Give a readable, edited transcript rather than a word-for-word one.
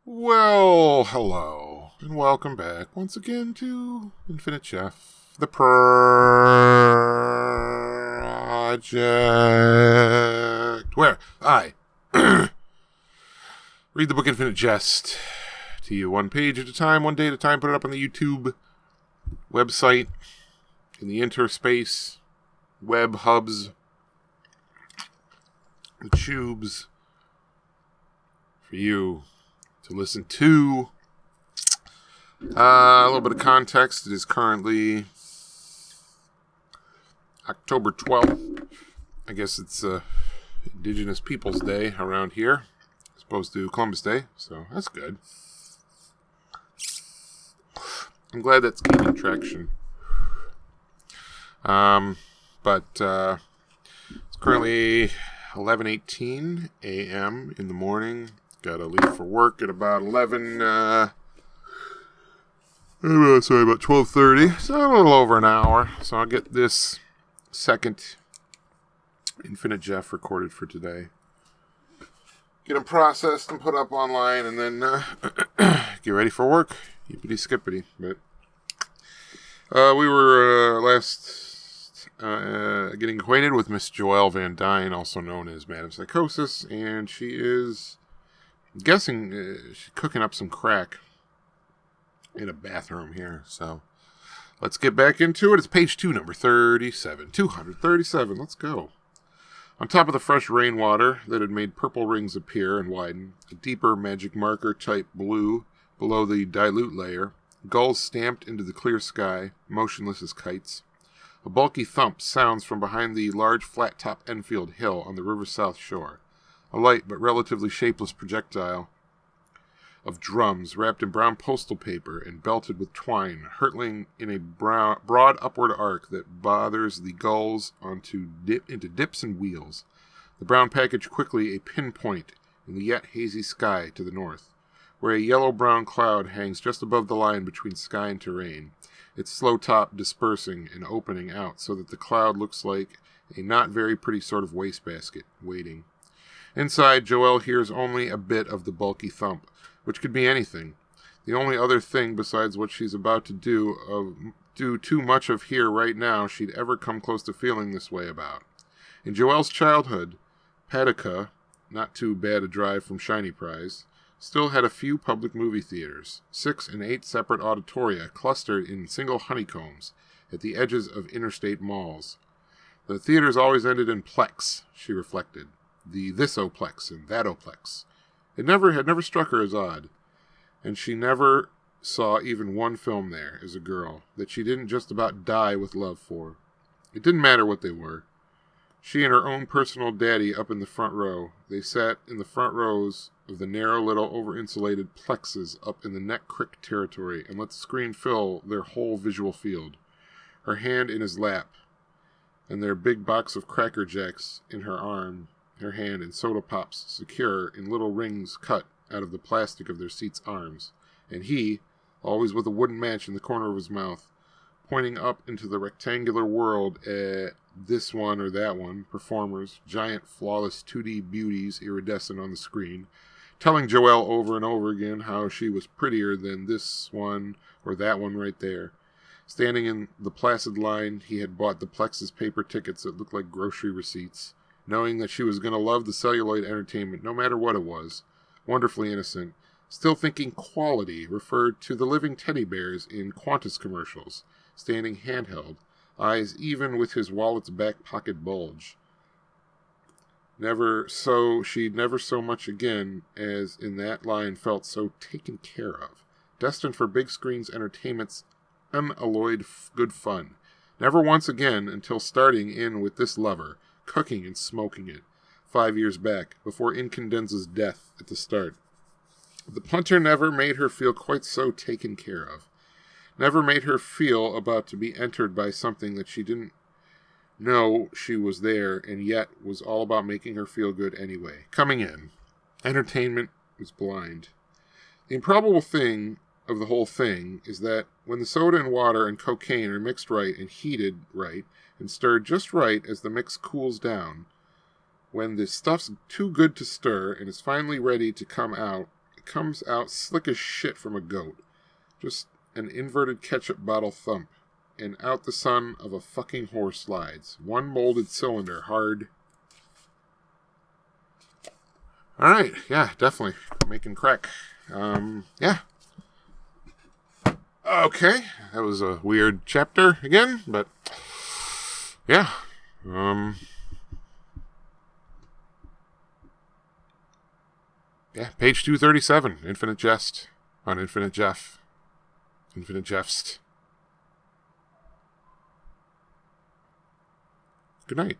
Well, hello, and welcome back once again to Infinite Jeff, the project, where I read the book Infinite Jest to you one page at a time, one day at a time, put it up on the YouTube website, in the interspace, web hubs, the tubes, for you to listen to. A little bit of context. It is currently October 12th. I guess it's Indigenous Peoples Day around here, as opposed to Columbus Day, so that's good. I'm glad that's gaining traction. But it's currently 11:18 a.m. in the morning. Gotta leave for work at about 12:30. So a little over an hour. So I'll get this second Infinite Jeff recorded for today. Get them processed and put up online, and then get ready for work. Yippity skippity. But we were last getting acquainted with Miss Joelle Van Dyne, also known as Madam Psychosis, and she is, I'm guessing, she's cooking up some crack in a bathroom here. So let's get back into it. It's page 2, number 37. 237. Let's go. On top of the fresh rainwater that had made purple rings appear and widen, a deeper magic marker type blue below the dilute layer, gulls stamped into the clear sky, motionless as kites. A bulky thump sounds from behind the large flat-top Enfield hill on the river's south shore. A light but relatively shapeless projectile of drums wrapped in brown postal paper and belted with twine, hurtling in a broad upward arc that bothers the gulls into dips and wheels. The brown package quickly a pinpoint in the yet hazy sky to the north, where a yellow-brown cloud hangs just above the line between sky and terrain, its slow top dispersing and opening out so that the cloud looks like a not very pretty sort of wastebasket waiting. Inside, Joelle hears only a bit of the bulky thump, which could be anything. The only other thing besides what she's about to do too much of here right now she'd ever come close to feeling this way about. In Joelle's childhood, Paducah, not too bad a drive from Shiny Prize, still had a few public movie theaters, 6 and 8 separate auditoria clustered in single honeycombs at the edges of interstate malls. The theaters always ended in plex, she reflected. The this-oplex and that-oplex. It had never struck her as odd, and she never saw even one film there as a girl that she didn't just about die with love for. It didn't matter what they were. She and her own personal daddy up in the front row. They sat in the front rows of the narrow little over-insulated plexes up in the Neck Creek territory and let the screen fill their whole visual field. Her hand in his lap, and their big box of Cracker Jacks in her arm, her hand, and soda pops secure in little rings cut out of the plastic of their seats' arms, and he, always with a wooden match in the corner of his mouth, pointing up into the rectangular world at this one or that one, performers, giant flawless 2D beauties iridescent on the screen, telling Joelle over and over again how she was prettier than this one or that one right there. Standing in the placid line, he had bought the Plexus paper tickets that looked like grocery receipts, knowing that she was going to love the celluloid entertainment no matter what it was, wonderfully innocent, still thinking quality referred to the living teddy bears in Qantas commercials, standing handheld, eyes even with his wallet's back pocket bulge. She'd never so much again as in that line felt so taken care of, destined for big screen's entertainment's unalloyed good fun. Never once again until starting in with this lover, cooking and smoking it, 5 years back, before Incandenza's death at the start. The punter never made her feel quite so taken care of. Never made her feel about to be entered by something that she didn't know she was there, and yet was all about making her feel good anyway. Coming in. Entertainment was blind. The improbable thing of the whole thing is that when the soda and water and cocaine are mixed right and heated right, and stirred just right as the mix cools down, when the stuff's too good to stir and is finally ready to come out, comes out slick as shit from a goat. Just an inverted ketchup bottle thump. And out the son of a fucking horse slides. One molded cylinder, hard. Alright, yeah, definitely. Making crack. Yeah. Okay, that was a weird chapter again, but yeah. Yeah, page 237, Infinite Jest on Infinite Jeff. Infinite Jeffst. Good night.